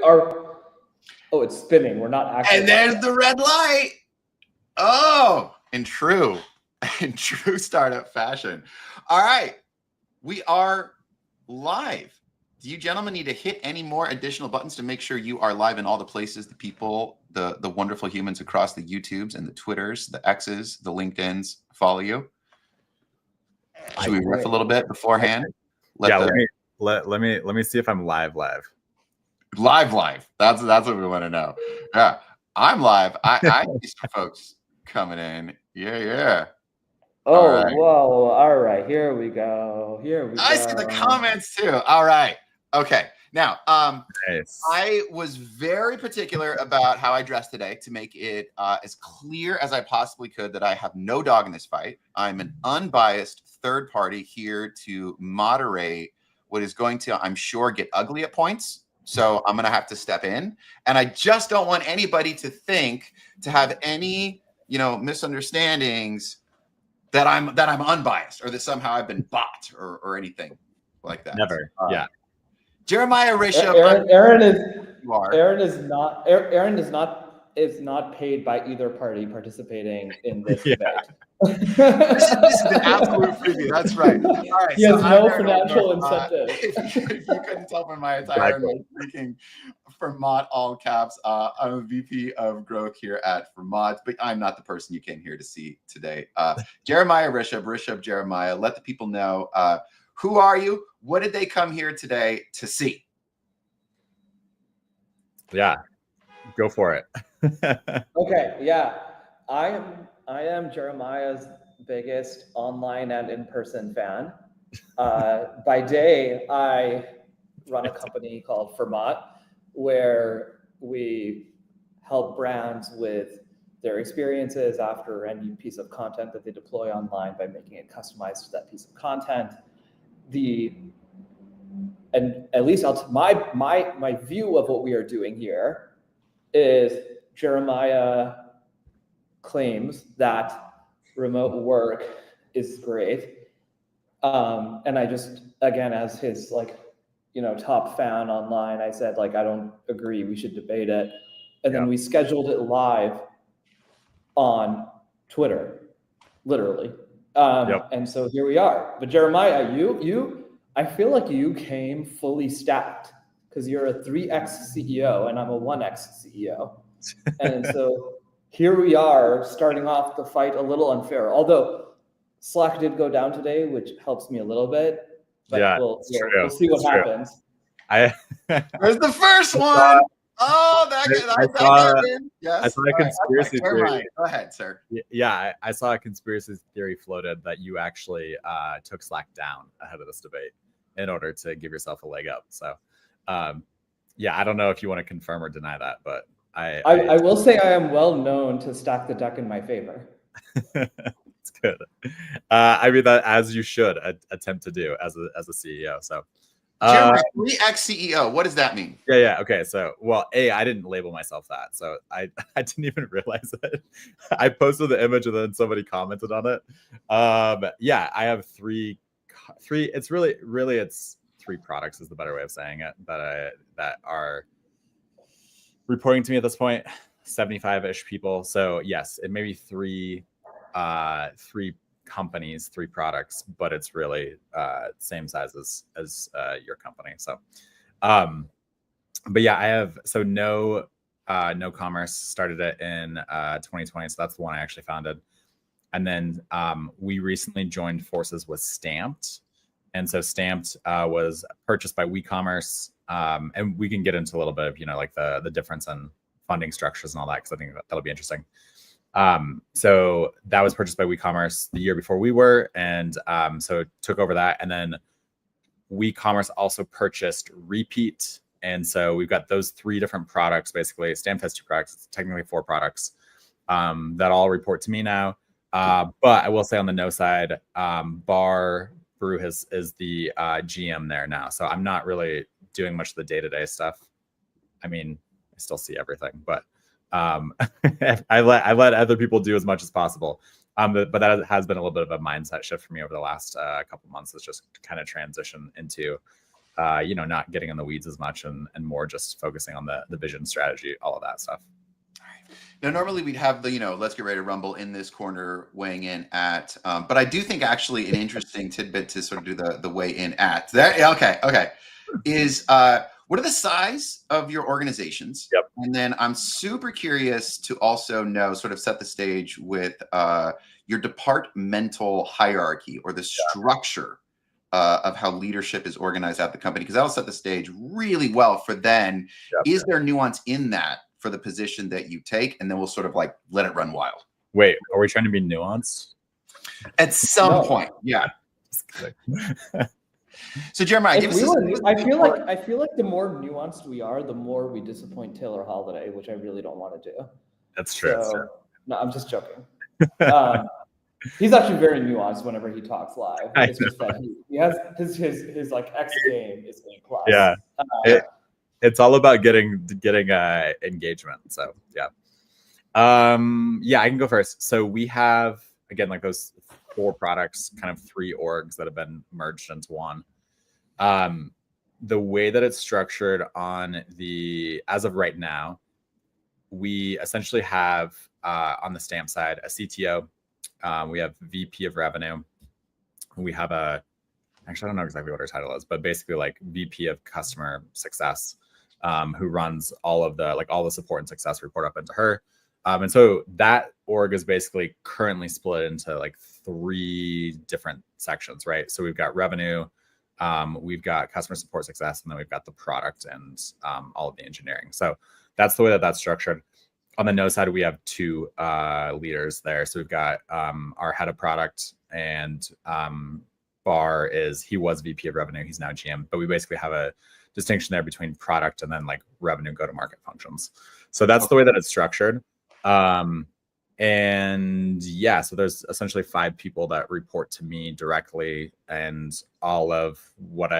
Oh, it's spinning. We're not actually. And there's the red light. Oh, in true startup fashion. All right, we are live. Do you gentlemen need to hit any more additional buttons to make sure you are live in all the places the people, the wonderful humans across the YouTubes and the Twitters, the X's, the LinkedIn's follow you? Should we riff a little bit beforehand? Let me see if I'm live. Live. That's what we want to know. Yeah, I'm live. I see some folks coming in. Yeah. Oh, right. Whoa. All right. Here we go. I see the comments too. All right. Okay. Now, nice. I was very particular about how I dressed today to make it as clear as I possibly could that I have no dog in this fight. I'm an unbiased third party here to moderate what is going to, I'm sure, get ugly at points. So I'm going to have to step in. And I just don't want anybody to have any, misunderstandings that I'm unbiased or that somehow I've been bought or anything like that. Never. Yeah. Jeremiah Rishabh. Aaron is not paid by either party participating in this debate. This is an absolute freebie. That's right. All right. He has no financial incentive. If you couldn't tell from my attire, I'm speaking FERMÁT, all caps. I'm a VP of growth here at FERMÁT, but I'm not the person you came here to see today. Jeremiah Rishabh Jeremiah, let the people know, who are you? What did they come here today to see? Yeah, go for it. Okay, yeah. I am Jeremiah's biggest online and in-person fan. By day, I run a company called FERMÁT, where we help brands with their experiences after any piece of content that they deploy online by making it customized to that piece of content. And at least my view of what we are doing here is Jeremiah claims that remote work is great. And I just, again, as his top fan online, I said, I don't agree, we should debate it. And then we scheduled it live on Twitter, literally. And so here we are. But Jeremiah, I feel like you came fully stacked because you're a 3X CEO and I'm a 1X CEO. And so here we are starting off the fight a little unfair, although Slack did go down today, which helps me a little bit. But we'll see what happens. There's the first one. I saw a conspiracy theory. Go ahead, sir. Yeah, I saw a conspiracy theory floated that you actually took Slack down ahead of this debate in order to give yourself a leg up. So, I don't know if you want to confirm or deny that, but I will say I am well known to stack the deck in my favor. It's good. I mean that as you should attempt to do as a CEO. So. 3X CEO. What does that mean? Yeah. Okay. So, I didn't label myself that, so I didn't even realize it. I posted the image and then somebody commented on it. I have three. It's really it's three products is the better way of saying it that are reporting to me at this point. 75-ish people. So yes, it may be three companies, three products, but it's really same size as your company. So I have no commerce, started it in 2020, so that's the one I actually founded. And then we recently joined forces with Stamped, and so Stamped was purchased by WeCommerce, and we can get into a little bit of the difference in funding structures and all that, because I think that'll be interesting. So that was purchased by WeCommerce the year before we were, and so took over that. And then WeCommerce also purchased Repeat, and so we've got those three different products. Basically, Stamped has two products. It's technically four products that all report to me now. But I will say on the no side, Bar Brew is the GM there now, so I'm not really doing much of the day-to-day stuff. I mean, I still see everything, but I let other people do as much as possible. But that has been a little bit of a mindset shift for me over the last couple months. It's just kind of transition into not getting in the weeds as much and more just focusing on the vision, strategy, all of that stuff. Now, normally we'd have the, let's get ready to rumble in this corner weighing in at, but I do think actually an interesting tidbit to sort of do the weigh in at that. Okay. Is what are the size of your organizations? Yep. And then I'm super curious to also know, sort of set the stage with your departmental hierarchy or the structure of how leadership is organized at the company, because that'll set the stage really well for then. Yep. Is there nuance in that for the position that you take? And then we'll sort of like let it run wild. Wait, are we trying to be nuanced? At some point, yeah. So Jeremiah, give us I feel like the more nuanced we are, the more we disappoint Taylor Holiday, which I really don't want to do. That's true. So, no, I'm just joking. He's actually very nuanced whenever he talks live. It's just that he has his like X game is A+. Yeah. It's all about getting engagement. So yeah. I can go first. So we have, again, like those 4 products, kind of 3 orgs that have been merged into one. The way that it's structured as of right now, we essentially have on the Stamp side a CTO, we have VP of revenue, we have actually I don't know exactly what her title is, but basically like VP of customer success, who runs all the support and success report up into her. And so that org is basically currently split into like 3 different sections, right? So we've got revenue, we've got customer support success, and then we've got the product and all of the engineering. So that's the way that that's structured. On the no side, we have 2 leaders there. So we've got our head of product, and he was VP of revenue. He's now GM, but we basically have a distinction there between product and then like revenue go-to-market functions. So that's the way that it's structured. So there's essentially 5 people that report to me directly, and all of what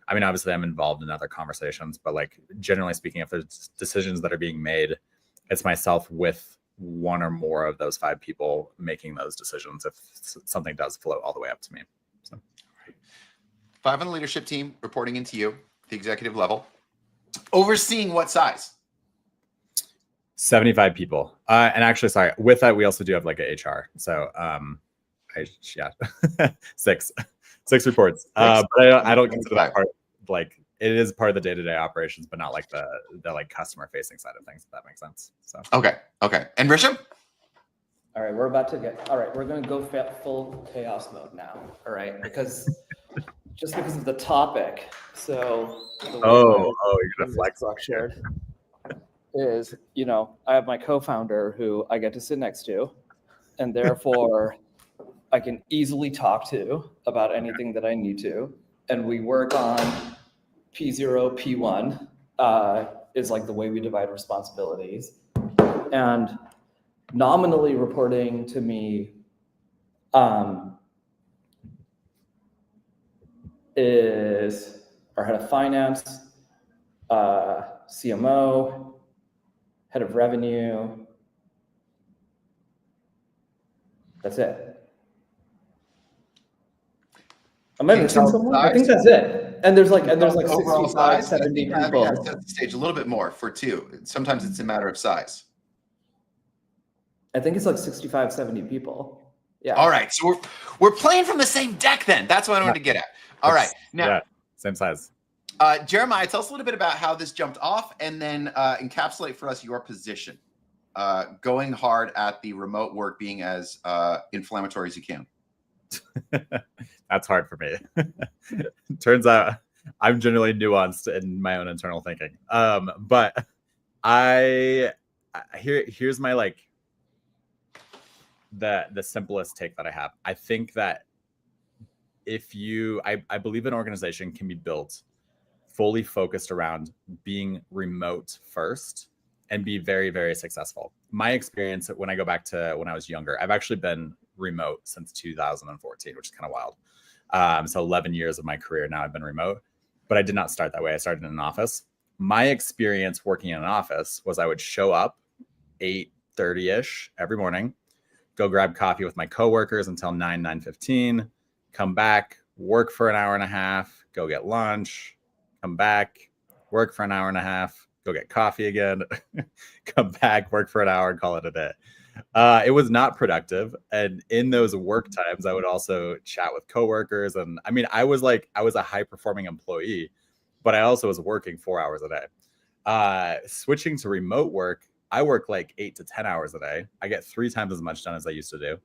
obviously I'm involved in other conversations, but like generally speaking, if there's decisions that are being made, it's myself with 1 or more of those 5 people making those decisions if something does float all the way up to me. So 5 on the leadership team reporting into you, the executive level, overseeing what size? 75 people. And actually, sorry, with that, we also do have like a HR. So 6 reports. But I don't consider that part, like it is part of the day-to-day operations, but not like the like customer facing side of things, if that makes sense. So okay. And Rishabh? All right, we're going to go full chaos mode now. All right, because of the topic. So you're gonna flex structured is, I have my co-founder who I get to sit next to, and therefore I can easily talk to about anything that I need to. And we work on P0, P1 is like the way we divide responsibilities. And nominally reporting to me is our head of finance, CMO, head of revenue. That's it. Am I missing someone? I think that's it. And there's like 65, 70 people. Yeah, set the stage a little bit more for 2. Sometimes it's a matter of size. I think it's like 65, 70 people. Yeah. All right. So we're playing from the same deck then. That's what I wanted to get at. All right. Now, same size. Jeremiah, tell us a little bit about how this jumped off, and then encapsulate for us your position, going hard at the remote work being as inflammatory as you can. That's hard for me. Turns out I'm generally nuanced in my own internal thinking. But here's my like the simplest take that I have. I think that I believe an organization can be built fully focused around being remote first and be very, very successful. My experience when I go back to when I was younger, I've actually been remote since 2014, which is kind of wild. So 11 years of my career now I've been remote, but I did not start that way. I started in an office. My experience working in an office was I would show up 8:30-ish every morning, go grab coffee with my coworkers until 9:15, come back, work for an hour and a half, go get lunch, come back, work for an hour and a half, go get coffee again, come back, work for an hour, and call it a day. It was not productive. And in those work times, I would also chat with coworkers. And I mean, I was a high performing employee, but I also was working 4 hours a day. Switching to remote work, I work like 8 to 10 hours a day. I get 3 times as much done as I used to do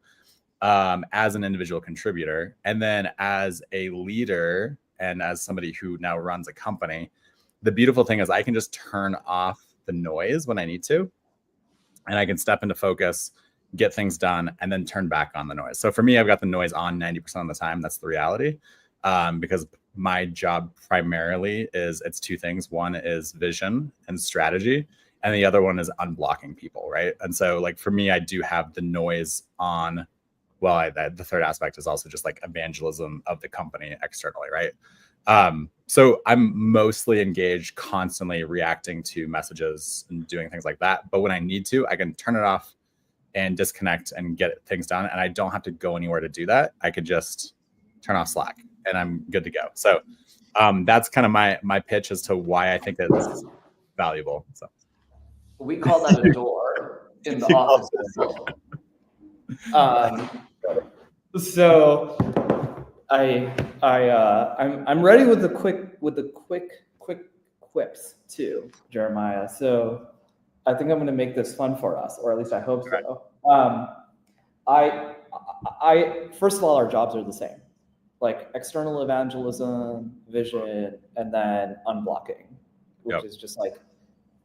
as an individual contributor. And then as a leader and as somebody who now runs a company, the beautiful thing is I can just turn off the noise when I need to, and I can step into focus, get things done, and then turn back on the noise. So for me, I've got the noise on 90% of the time. That's the reality. Because my job primarily it's 2 things. One is vision and strategy, and the other one is unblocking people, right? And so like for me, I do have the noise on. Well, the third aspect is also just like evangelism of the company externally, right? So I'm mostly engaged, constantly reacting to messages and doing things like that. But when I need to, I can turn it off and disconnect and get things done. And I don't have to go anywhere to do that. I could just turn off Slack and I'm good to go. So that's kind of my pitch as to why I think it's valuable. So We call that a door in the office. So I'm ready with the quick quips too, Jeremiah. So I think I'm going to make this fun for us, or at least I hope so. I first of all, our jobs are the same, like external evangelism, vision, and then unblocking, which is just like,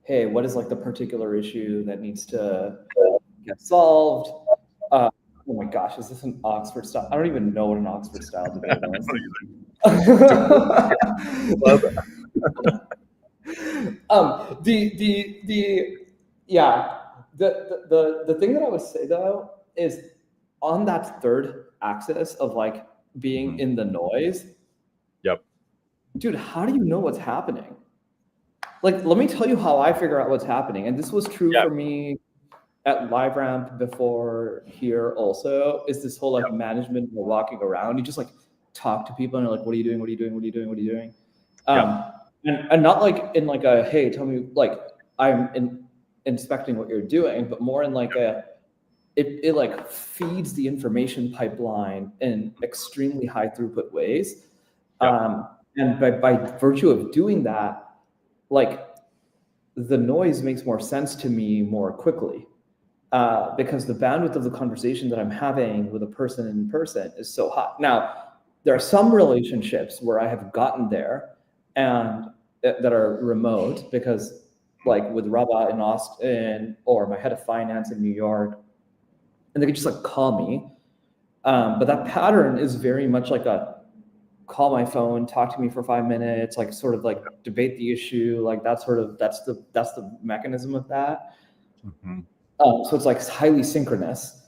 hey, what is like the particular issue that needs to get solved? Oh my gosh, is this an Oxford style? I don't even know what an Oxford style debate is. The thing that I would say though is on that third axis of like being in the noise. Yep. Dude, how do you know what's happening? Like, let me tell you how I figure out what's happening. And this was true for me at LiveRamp before here also, is this whole like management walking around. You just like talk to people and you're like, what are you doing? What are you doing? What are you doing? What are you doing? And not like in like a, hey, tell me, like I'm inspecting what you're doing, but more in like it like feeds the information pipeline in extremely high throughput ways. And by virtue of doing that, like the noise makes more sense to me more quickly. Because the bandwidth of the conversation that I'm having with a person in person is so hot. Now, there are some relationships where I have gotten there and that are remote because like with Rabah in Austin or my head of finance in New York, and they could just like call me. But that pattern is very much like a call my phone, talk to me for 5 minutes, like sort of like debate the issue. Like that's the mechanism of that. Mm-hmm. So it's like highly synchronous,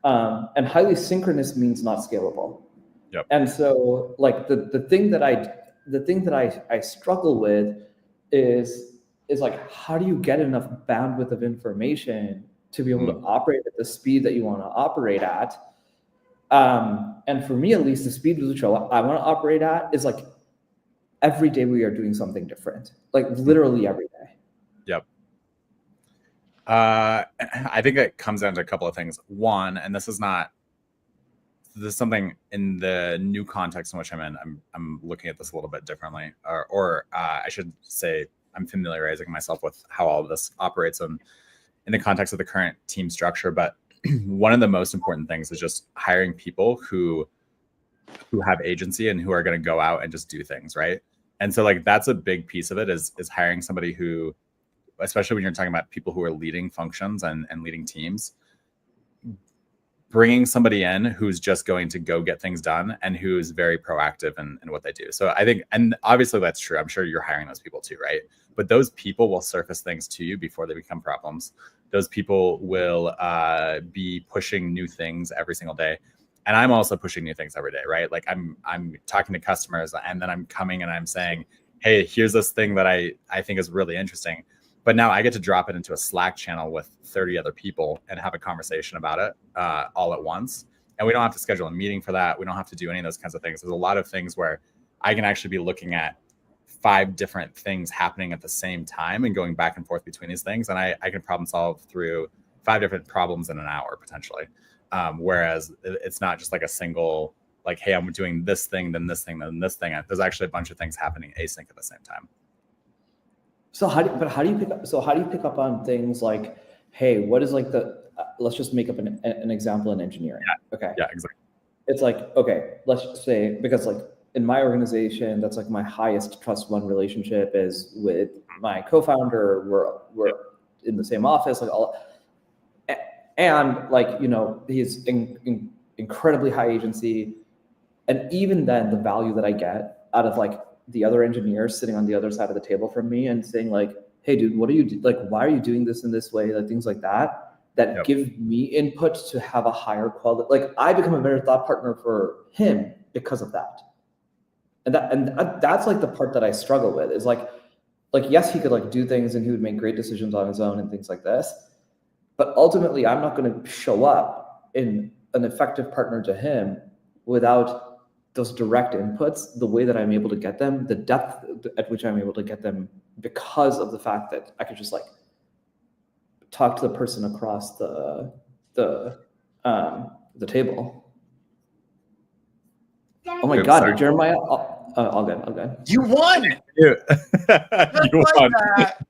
and highly synchronous means not scalable. Yep. And so like the thing that I struggle with is like, how do you get enough bandwidth of information to be able to operate at the speed that you want to operate at? And for me, at least, the speed with which I want to operate at is like every day we are doing something different, like literally every day. Yep. I think it comes down to a couple of things. One, and this is something in the new context in which I'm in. I'm looking at this a little bit differently, or I should say I'm familiarizing myself with how all of this operates in the context of the current team structure. But one of the most important things is just hiring people who have agency and who are going to go out and just do things, right? And so like that's a big piece of it is hiring somebody who, especially when you're talking about people who are leading functions and leading teams, bringing somebody in who's just going to go get things done and who's very proactive in what they do. So I think, and obviously that's true. I'm sure you're hiring those people too, right? But those people will surface things to you before they become problems. Those people will be pushing new things every single day. And I'm also pushing new things every day, right? Like I'm talking to customers and then I'm coming and I'm saying, hey, here's this thing that I think is really interesting. But now I get to drop it into a Slack channel with 30 other people and have a conversation about it all at once. And we don't have to schedule a meeting for that. We don't have to do any of those kinds of things. There's a lot of things where I can actually be looking at 5 different things happening at the same time and going back and forth between these things. And I can problem solve through 5 different problems in an hour potentially. Whereas it's not just like a single, like, hey, I'm doing this thing, then this thing, then this thing. There's actually a bunch of things happening async at the same time. So how do you pick up on things like, hey, what is like let's just make up an example in engineering. Yeah. Okay. Yeah, exactly. It's like, okay, let's just say, because like in my organization, that's like my highest trust one relationship is with my co-founder. We're in the same office, like all, and like, you know, he's incredibly high agency. And even then the value that I get out of like the other engineers sitting on the other side of the table from me and saying like, hey dude, what are you like, why are you doing this in this way? Like things like that give me input to have a higher quality. Like I become a better thought partner for him because of that. And that's like the part that I struggle with is like, yes, he could like do things and he would make great decisions on his own and things like this. But ultimately I'm not going to show up in an effective partner to him without those direct inputs, the way that I'm able to get them, the depth at which I'm able to get them, because of the fact that I could just like talk to the person across the table. Oh my God, did Jeremiah? All good. You won. You Like won. that.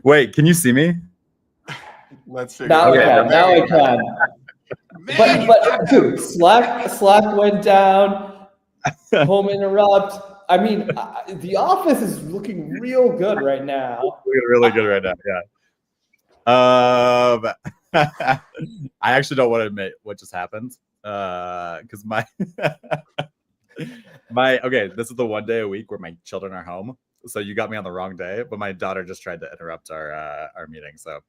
Wait, can you see me? Let's figure Now it out. Now I can. Man, But dude, Slack went down. Home interrupt. I mean, the office is looking real good right now. Looking really good right now. Yeah. I actually don't want to admit what just happened. Because okay, this is the one day a week where my children are home. So you got me on the wrong day, but my daughter just tried to interrupt our meeting. So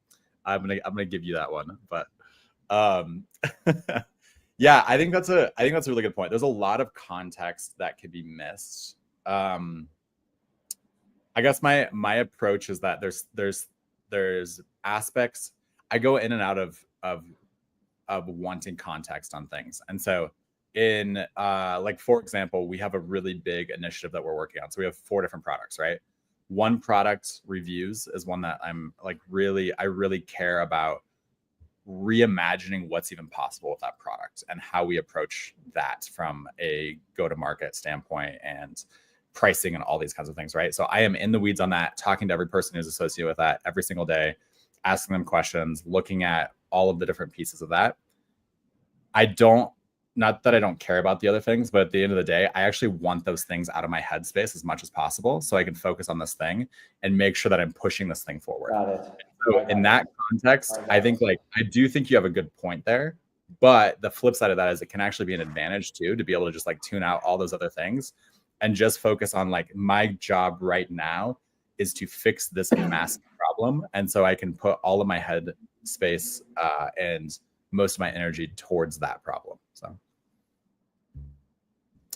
I'm gonna give you that one. But yeah, I think that's a really good point. There's a lot of context that could be missed. I guess my approach is that there's aspects. I go in and out of wanting context on things. And so in like, for example, we have a really big initiative that we're working on. So we have 4 different products, right? One product, reviews, is one that I'm like I really care about reimagining what's even possible with that product and how we approach that from a go-to-market standpoint and pricing and all these kinds of things, right? So I am in the weeds on that, talking to every person who's associated with that every single day, asking them questions, looking at all of the different pieces of that. Not that I don't care about the other things, but at the end of the day, I actually want those things out of my headspace as much as possible so I can focus on this thing and make sure that I'm pushing this thing forward. Got it. So in that context, I think like, I do think you have a good point there, but the flip side of that is it can actually be an advantage too, to be able to just like tune out all those other things and just focus on like, my job right now is to fix this massive problem. And so I can put all of my head space and most of my energy towards that problem. So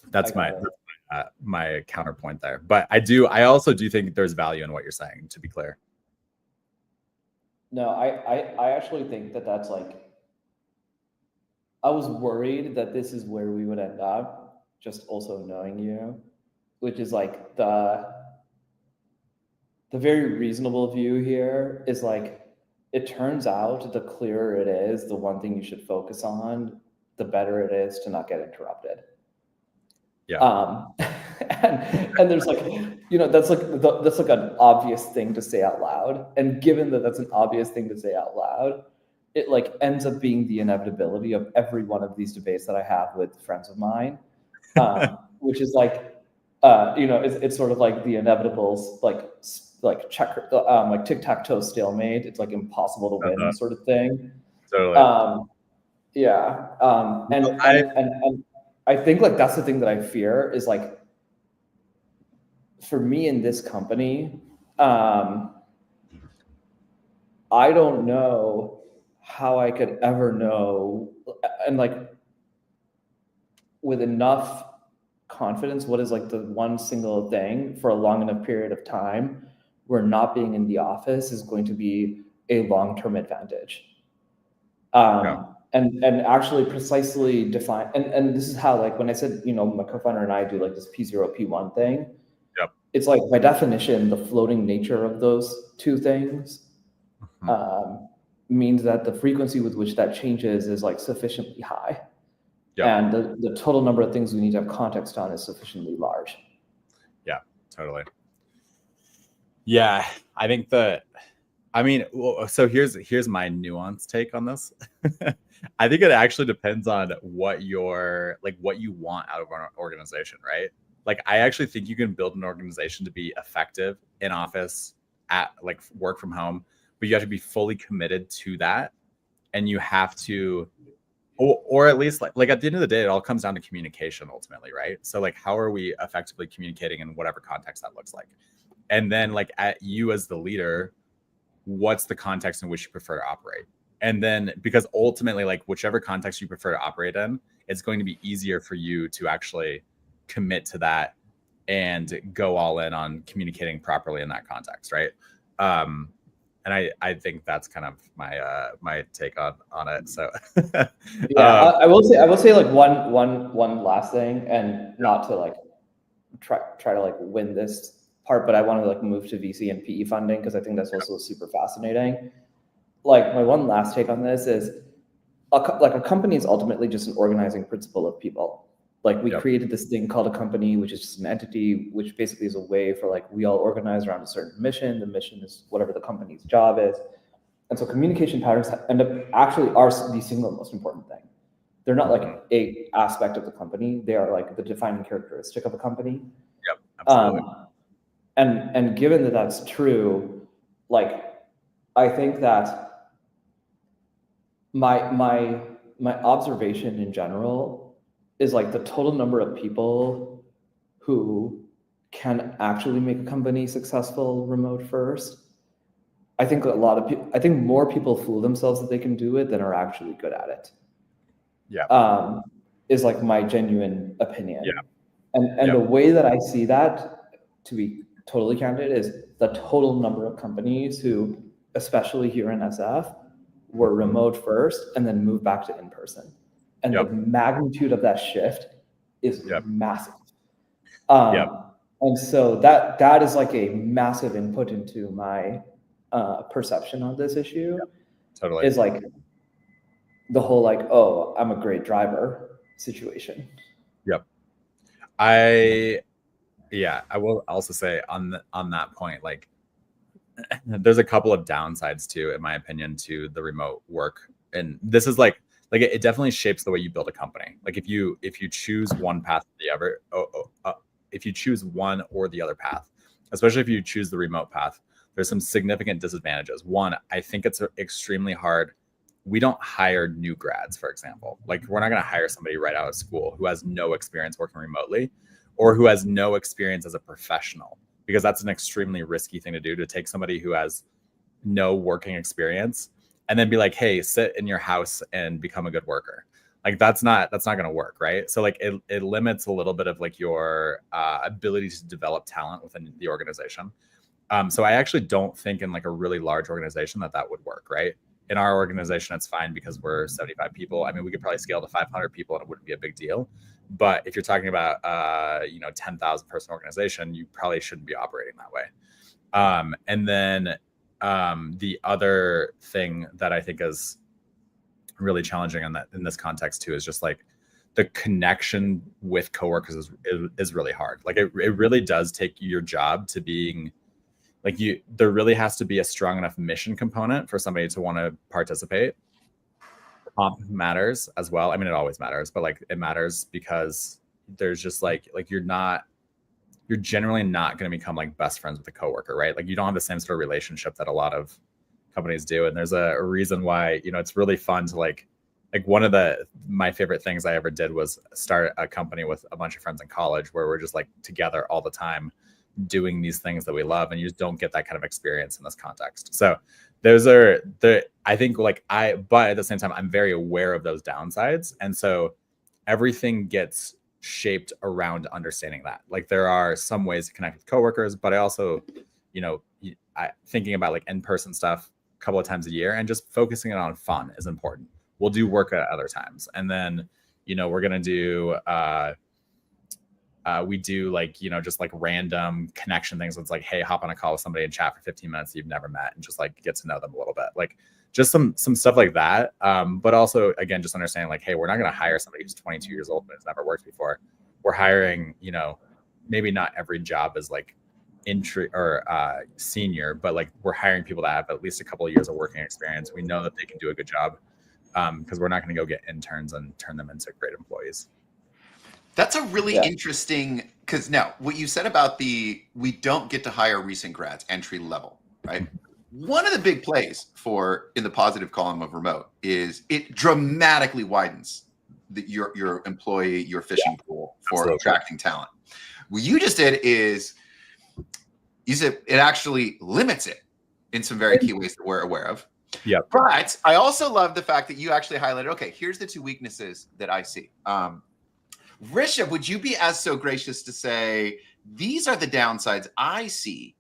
that's my counterpoint there. But I also do think there's value in what you're saying, to be clear. No, I actually think that's like, I was worried that this is where we would end up, just also knowing you, which is like the very reasonable view here is like, it turns out the clearer it is, the one thing you should focus on, the better it is to not get interrupted. Yeah. And there's like, you know, that's like an obvious thing to say out loud. And given that that's an obvious thing to say out loud, it like ends up being the inevitability of every one of these debates that I have with friends of mine, which is like, you know, it's sort of like the inevitable, like checker, like tic-tac-toe stalemate. It's like impossible to win sort of thing. Totally. Yeah. And I think like that's the thing that I fear is like, for me in this company, I don't know how I could ever know, and like with enough confidence, what is like the one single thing for a long enough period of time where not being in the office is going to be a long-term advantage. And actually precisely define, and this is how, like when I said, you know, my co-founder and I do like this P0, P1 thing. Yep. it's like by definition, the floating nature of those two things means that the frequency with which that changes is like sufficiently high. Yep. And the total number of things we need to have context on is sufficiently large. Yeah, totally. Yeah, I think so here's my nuanced take on this. I think it actually depends on what you want out of an organization, right? Like, I actually think you can build an organization to be effective in office, at like work from home, but you have to be fully committed to that. And you have to, or at least like at the end of the day, it all comes down to communication ultimately, right? So like, how are we effectively communicating in whatever context that looks like? And then like at you as the leader, what's the context in which you prefer to operate? And then, because ultimately, like whichever context you prefer to operate in, it's going to be easier for you to actually commit to that and go all in on communicating properly in that context, right? And I think that's kind of my take on it. So yeah, I will say like one last thing, and not to like try to like win this part, but I want to like move to VC and PE funding because I think that's also super fascinating. Like my one last take on this is a company is ultimately just an organizing principle of people. Like we created this thing called a company, which is just an entity, which basically is a way for like we all organize around a certain mission. The mission is whatever the company's job is. And so communication patterns end up actually are the single most important thing. They're not like a aspect of the company. They are like the defining characteristic of a company. Yep, absolutely. And given that that's true, like I think that my observation in general is like the total number of people who can actually make a company successful remote first. I think more people fool themselves that they can do it than are actually good at it. Yeah. Is like my genuine opinion. Yeah. And the way that I see that, to be totally candid, is the total number of companies who, especially here in SF, were remote first and then moved back to in-person. And the magnitude of that shift is massive. And so that is like a massive input into my perception on this issue. Totally. Is like the whole like, oh, I'm a great driver situation. Yep. I will also say on that point, like there's a couple of downsides too, in my opinion, to the remote work. And this is like it definitely shapes the way you build a company. Like if you choose one path or the other, if you choose one or the other path, especially if you choose the remote path, there's some significant disadvantages. One, I think it's extremely hard. We don't hire new grads, for example. Like we're not going to hire somebody right out of school who has no experience working remotely or who has no experience as a professional, because that's an extremely risky thing to do, to take somebody who has no working experience and then be like, hey, sit in your house and become a good worker. Like that's not going to work, right? So like it limits a little bit of like your ability to develop talent within the organization. So I actually don't think in like a really large organization that would work, right? In our organization, it's fine because we're 75 people. I mean, we could probably scale to 500 people and it wouldn't be a big deal. But if you're talking about 10,000 person organization, you probably shouldn't be operating that way. And then the other thing that I think is really challenging in this context too is just like the connection with coworkers is really hard. Like it really does take your job to being like there really has to be a strong enough mission component for somebody to want to participate. Comp matters as well. I mean, it always matters, but like it matters because there's just like you're generally not going to become like best friends with a coworker, right? Like you don't have the same sort of relationship that a lot of companies do. And there's a reason why, it's really fun to like one of my favorite things I ever did was start a company with a bunch of friends in college where we're just like together all the time doing these things that we love, and you just don't get that kind of experience in this context. So those are I think but at the same time, I'm very aware of those downsides. And so everything gets shaped around understanding that. Like there are some ways to connect with coworkers, but I also, thinking about like in-person stuff a couple of times a year and just focusing it on fun is important. We'll do work at other times. And then, we're going to do, we do like, just like random connection things. It's like, hey, hop on a call with somebody and chat for 15 minutes that you've never met and just like get to know them a little bit. Like just some stuff like that. But also, again, just understanding like, hey, we're not going to hire somebody who's 22 years old and has never worked before. We're hiring, maybe not every job is like entry or senior, but like we're hiring people that have at least a couple of years of working experience. We know that they can do a good job because we're not going to go get interns and turn them into great employees. That's a really interesting, because now what you said about we don't get to hire recent grads, entry level, right? One of the big plays in the positive column of remote is it dramatically widens your employee, your fishing pool for attracting talent. What you just did is you said it actually limits it in some very key ways that we're aware of. Yeah. But I also love the fact that you actually highlighted, okay, here's the 2 weaknesses that I see. Rishabh, would you be as so gracious to say, these are the downsides I see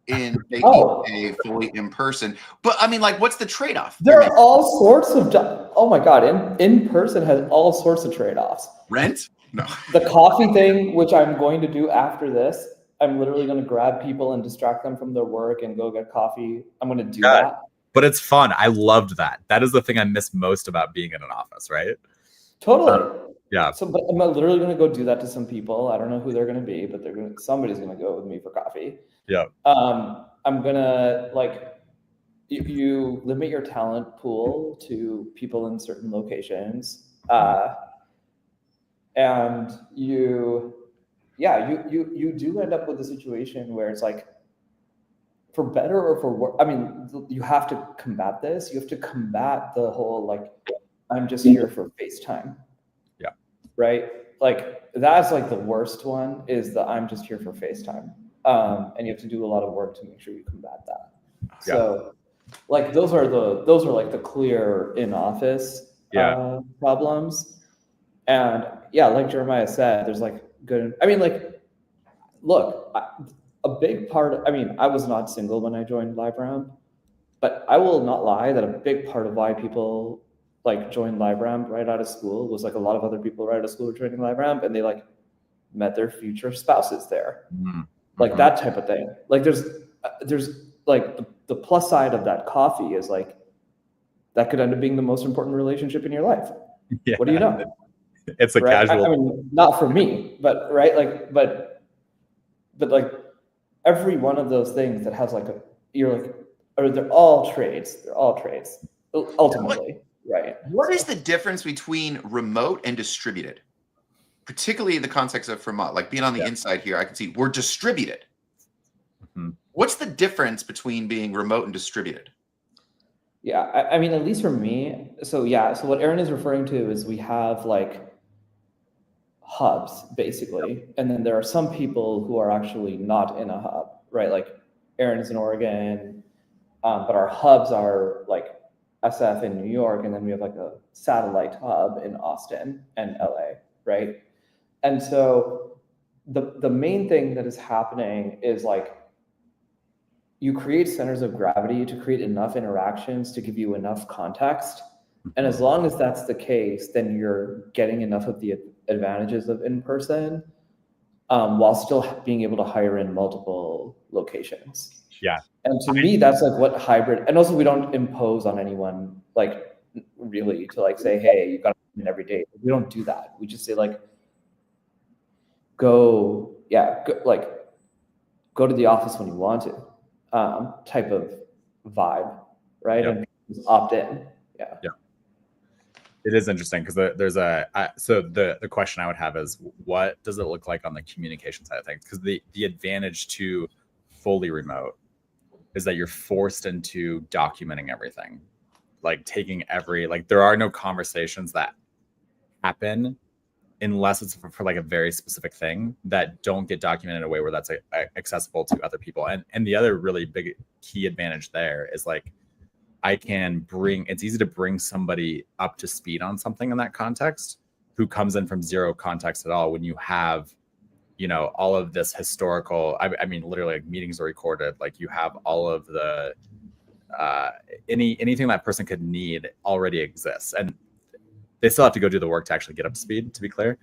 in making a fully in-person, but I mean, like, what's the trade-off? There are all sorts of, oh my God, in-person has all sorts of trade-offs. Rent? No. The coffee thing, which I'm going to do after this, I'm literally going to grab people and distract them from their work and go get coffee. I'm going to do that. But it's fun. I loved that. That is the thing I miss most about being in an office, right? Totally. Yeah. So, but I'm literally going to go do that to some people. I don't know who they're going to be, but somebody's going to go with me for coffee. Yeah. I'm going to you limit your talent pool to people in certain locations. And you do end up with a situation where it's like, for better or for worse, I mean, you have to combat this. You have to combat the whole, like, I'm just here for FaceTime. Yeah. Right? Like, that's like the worst one, is the I'm just here for FaceTime. And you have to do a lot of work to make sure you combat that. Yeah. So like those are like the clear in-office problems. And yeah, like Jeremiah said, there's like good, I mean, like, look, a big part, I mean, I was not single when I joined LiveRamp, but I will not lie that a big part of why people like joined LiveRamp right out of school was like a lot of other people right out of school were joining LiveRamp and they like met their future spouses there. Mm-hmm. Like that type of thing. Like there's like the plus side of that coffee is like, that could end up being the most important relationship in your life. Yeah. What do you know? It's a casual. I mean, not for me, but right. Like, but like every one of those things that has like they're all trades. They're all trades ultimately. Right. What is the difference between remote and distributed? Particularly in the context of FERMÁT, like being on the inside here, I can see we're distributed. Mm-hmm. What's the difference between being remote and distributed? Yeah, I mean, at least for me, so what Aaron is referring to is we have like hubs basically, and then there are some people who are actually not in a hub, right? Like Aaron is in Oregon, but our hubs are like SF in New York, and then we have like a satellite hub in Austin and LA, right? And so the main thing that is happening is like you create centers of gravity to create enough interactions to give you enough context. And as long as that's the case, then you're getting enough of the advantages of in-person while still being able to hire in multiple locations. Yeah. And to me, that's like what hybrid, and also we don't impose on anyone, like really to like say, hey, you got to come in every day. We don't do that. We just say like, go to the office when you want to, type of vibe, right? Yep. And just opt in. Yeah. It is interesting because there's so the question I would have is, what does it look like on the communication side of things? Because the advantage to fully remote is that you're forced into documenting everything, like taking there are no conversations that happen unless it's for like a very specific thing that don't get documented in a way where that's accessible to other people. And the other really big key advantage there is like, it's easy to bring somebody up to speed on something in that context who comes in from zero context at all when you have, all of this historical, I mean, literally like meetings are recorded, like you have all of the, anything that person could need already exists. And They still have to go do the work to actually get up to speed, to be clear.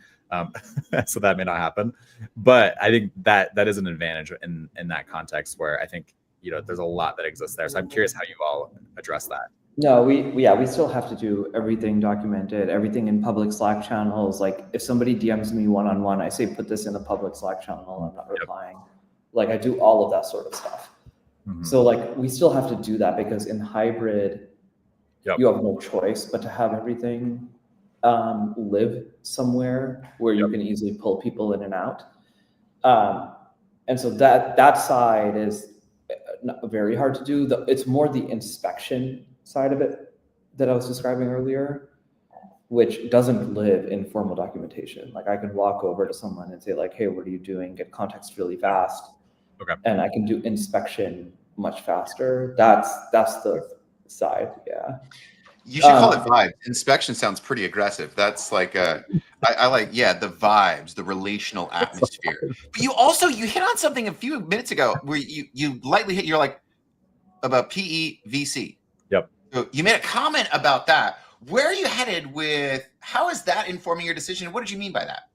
So that may not happen. But I think that is an advantage in that context where I think, there's a lot that exists there. So I'm curious how you all address that. No, we still have to do everything documented, everything in public Slack channels. Like if somebody DMs me one-on-one, I say, put this in a public Slack channel. I'm not replying. Like I do all of that sort of stuff. Mm-hmm. So like we still have to do that because in hybrid, you have no choice but to have everything live somewhere where you can easily pull people in and out. And so that side is very hard to do. It's more the inspection side of it that I was describing earlier, which doesn't live in formal documentation. Like I can walk over to someone and say like, hey, what are you doing? Get context really fast. Okay. And I can do inspection much faster. That's the side. Yeah. You should call it vibes. Inspection sounds pretty aggressive. That's like I like, the vibes, the relational atmosphere. But you hit on something a few minutes ago where you lightly hit, you're like, about PE VC. Yep. So you made a comment about that. Where are you headed with, how is that informing your decision? What did you mean by that?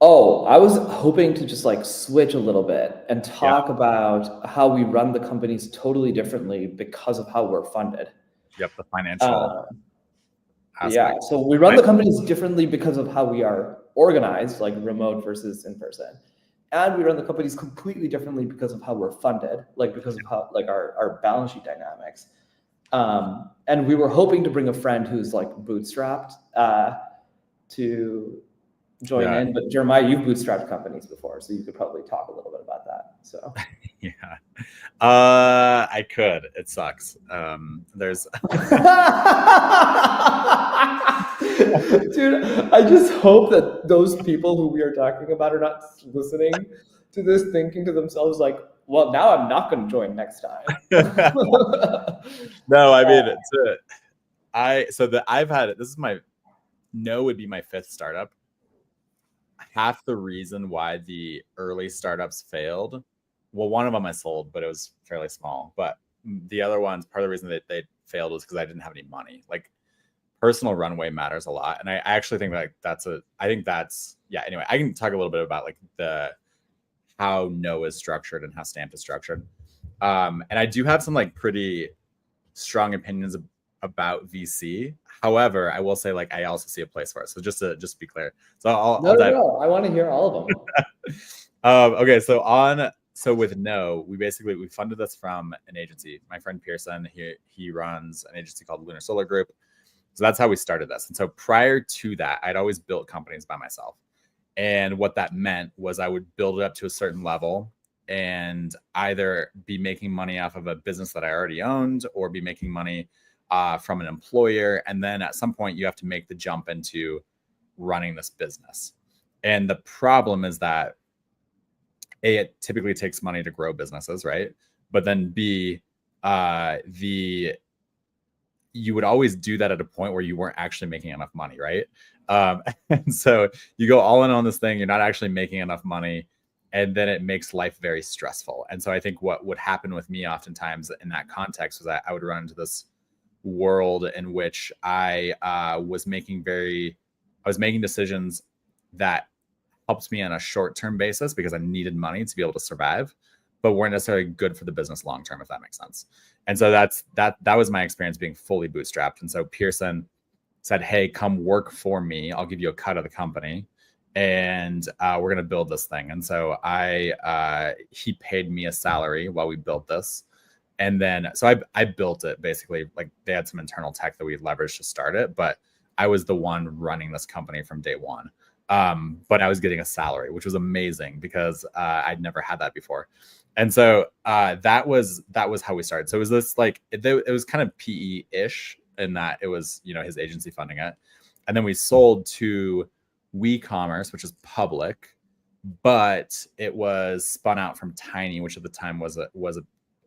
Oh, I was hoping to just like switch a little bit and talk about how we run the companies totally differently because of how we're funded. Yep, the financial aspect. Yeah, so we run the companies differently because of how we are organized, like remote versus in person. And we run the companies completely differently because of how we're funded, like because of how like our balance sheet dynamics. And we were hoping to bring a friend who's like bootstrapped to join in, but Jeremiah, you've bootstrapped companies before, so you could probably talk a little bit about that. So I could. It sucks. There's dude, I just hope that those people who we are talking about are not listening to this thinking to themselves like, well, now I'm not going to join next time. No, I mean, would be my fifth startup. Half the reason why the early startups failed, well, one of them I sold, but it was fairly small. But the other ones, part of the reason that they failed was because I didn't have any money. Like personal runway matters a lot. And I actually think like anyway, I can talk a little bit about like how No is structured and how Stamped is structured. And I do have some like pretty strong opinions about VC. However, I will say like I also see a place for it. So just to be clear. So No. I want to hear all of them. Okay, so with No, we funded this from an agency. My friend Pearson, he runs an agency called Lunar Solar Group. So that's how we started this. And so prior to that, I'd always built companies by myself. And what that meant was I would build it up to a certain level and either be making money off of a business that I already owned or be making money from an employer. And then at some point you have to make the jump into running this business. And the problem is that A, it typically takes money to grow businesses, right? But then B, you would always do that at a point where you weren't actually making enough money, right? And so you go all in on this thing, you're not actually making enough money, and then it makes life very stressful. And so I think what would happen with me oftentimes in that context was that I would run into this world in which I was making decisions that helped me on a short-term basis because I needed money to be able to survive, but weren't necessarily good for the business long-term, if that makes sense. And so that was my experience being fully bootstrapped. And so Pearson said, hey, come work for me. I'll give you a cut of the company and we're going to build this thing. And so he paid me a salary while we built this. And then, so I built it basically, like they had some internal tech that we leveraged to start it, but I was the one running this company from day one. But I was getting a salary, which was amazing because I'd never had that before. And so that was how we started. So it was this like, it was kind of PE-ish in that it was, his agency funding it. And then we sold to WeCommerce, which is public, but it was spun out from Tiny, which at the time was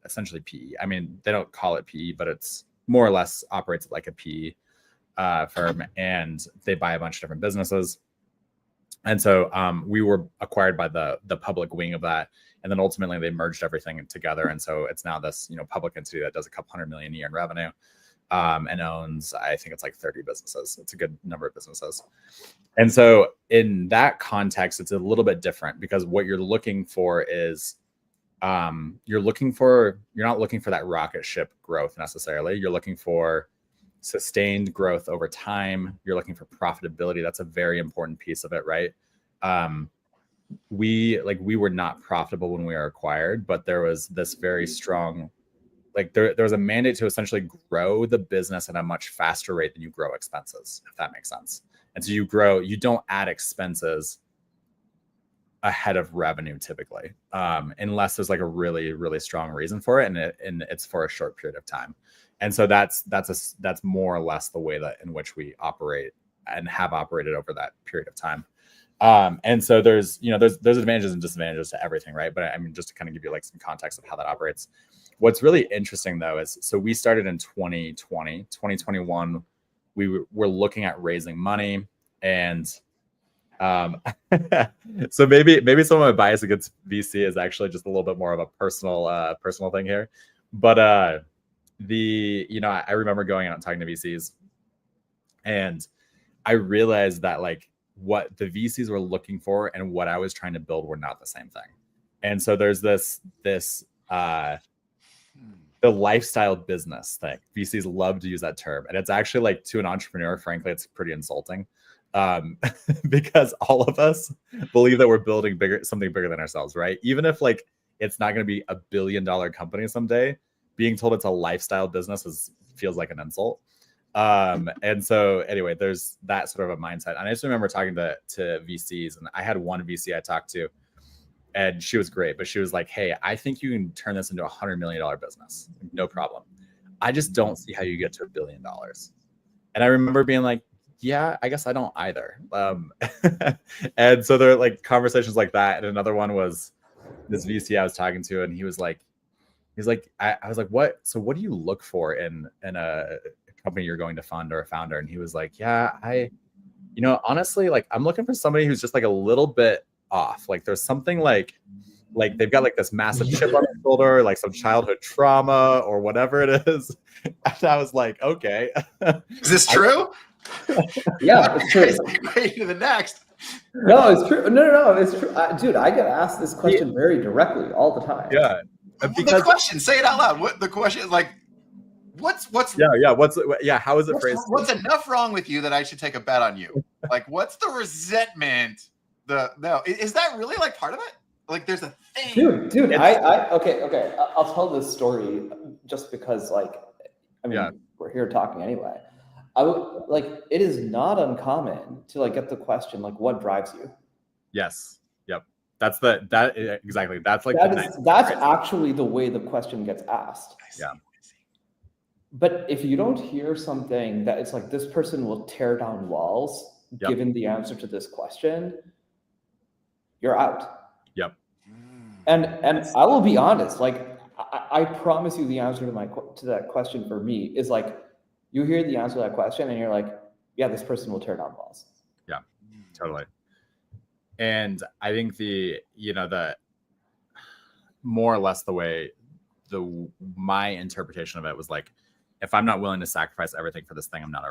essentially PE. I mean, they don't call it PE, but it's more or less operates like a PE firm, and they buy a bunch of different businesses. And so we were acquired by the public wing of that. And then ultimately they merged everything together. And so it's now this, public entity that does a couple $100 million a year in revenue. and owns, I think it's like 30 businesses. It's a good number of businesses. And so in that context, it's a little bit different because what you're looking for is you're not looking for that rocket ship growth necessarily. You're looking for sustained growth over time. You're looking for profitability. That's a very important piece of it, right? We were not profitable when we were acquired, but there was this very strong, there was a mandate to essentially grow the business at a much faster rate than you grow expenses, if that makes sense. And so you don't add expenses ahead of revenue typically, unless there's like a really, really strong reason for it, and it's for a short period of time. And so that's more or less the way that in which we operate and have operated over that period of time. And so there's advantages and disadvantages to everything, right? But I mean, just to kind of give you like some context of how that operates. What's really interesting though is, so we started in 2020, 2021, we were looking at raising money, and so maybe some of my bias against VC is actually just a little bit more of a personal thing here. But I remember going out and talking to VCs, and I realized that like what the VCs were looking for and what I was trying to build were not the same thing. And so there's this the lifestyle business thing. VCs love to use that term, and it's actually like, to an entrepreneur, frankly, it's pretty insulting, because all of us believe that we're building something bigger than ourselves, right? Even if like it's not going to be $1 billion company someday, being told it's a lifestyle business feels like an insult. And so anyway, there's that sort of a mindset. And I just remember talking to VCs, and I had one VC I talked to, and she was great, but she was like, hey, I think you can turn this into a $100 million business. No problem. I just don't see how you get to $1 billion. And I remember being like, yeah, I guess I don't either. And so there are like conversations like that. And another one was this VC I was talking to, and I was like, what? So what do you look for in a company you're going to fund or a founder? And he was like, yeah, honestly, like I'm looking for somebody who's just like a little bit off. Like there's something like they've got like this massive chip on their shoulder, like some childhood trauma or whatever it is. And I was like, okay. Is this true? Yeah, it's true. Great to the next. No, it's true. No, it's true. Dude, I get asked this question very directly all the time. Yeah. Because the question, say it out loud. What the question is like, how is it phrased? What's enough wrong with you that I should take a bet on you? Like, what's the resentment? Is that really like part of it? Like, there's a thing. Dude, okay. I'll tell this story just because, like, I mean, we're here talking anyway. It is not uncommon to like get the question, like, what drives you? Yes. Yep. Exactly. That's like that's actually the way the question gets asked. Yeah. But if you don't hear something that it's like, this person will tear down walls, given the answer to this question, you're out. Yep. And I will be honest, like I promise you, the answer to that question for me is like, you hear the answer to that question and you're like, yeah, this person will tear down walls. Yeah, totally. And I think the more or less the way my interpretation of it was like, if I'm not willing to sacrifice everything for this thing, I'm not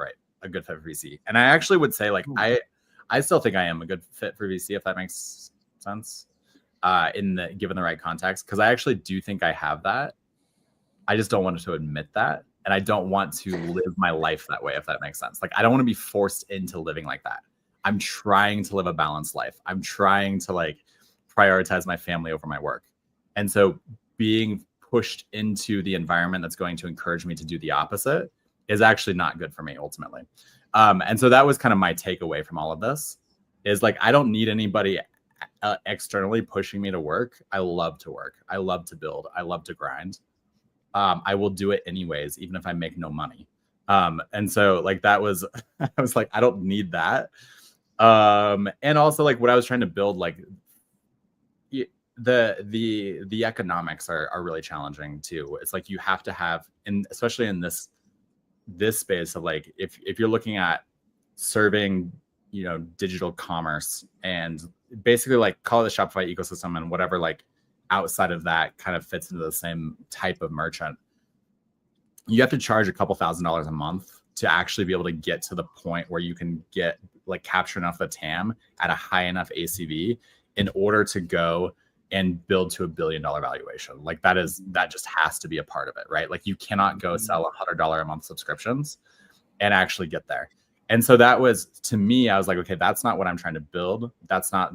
a good fit for VC. And I actually would say like, I still think I am a good fit for VC, if that makes sense, given the right context. Cause I actually do think I have that. I just don't want to admit that. And I don't want to live my life that way, if that makes sense. Like, I don't want to be forced into living like that. I'm trying to live a balanced life. I'm trying to like prioritize my family over my work. And so being pushed into the environment that's going to encourage me to do the opposite is actually not good for me ultimately. And so that was kind of my takeaway from all of this, is like, I don't need anybody externally pushing me to work. I love to work. I love to build. I love to grind. I will do it anyways, even if I make no money. And so like that was, I was like, I don't need that. And also like what I was trying to build, like the economics are really challenging too. It's like you have to have, and especially in this space of like, if you're looking at serving, digital commerce and basically like call it the Shopify ecosystem and whatever, like outside of that kind of fits into the same type of merchant. you have to charge a couple $1,000s a month to actually be able to get to the point where you can get like capture enough of the TAM at a high enough ACV in order to go and build to $1 billion valuation. Like that just has to be a part of it, right? Like you cannot go sell $100 a month subscriptions and actually get there. And so that was, to me, I was like, okay, that's not what I'm trying to build. That's not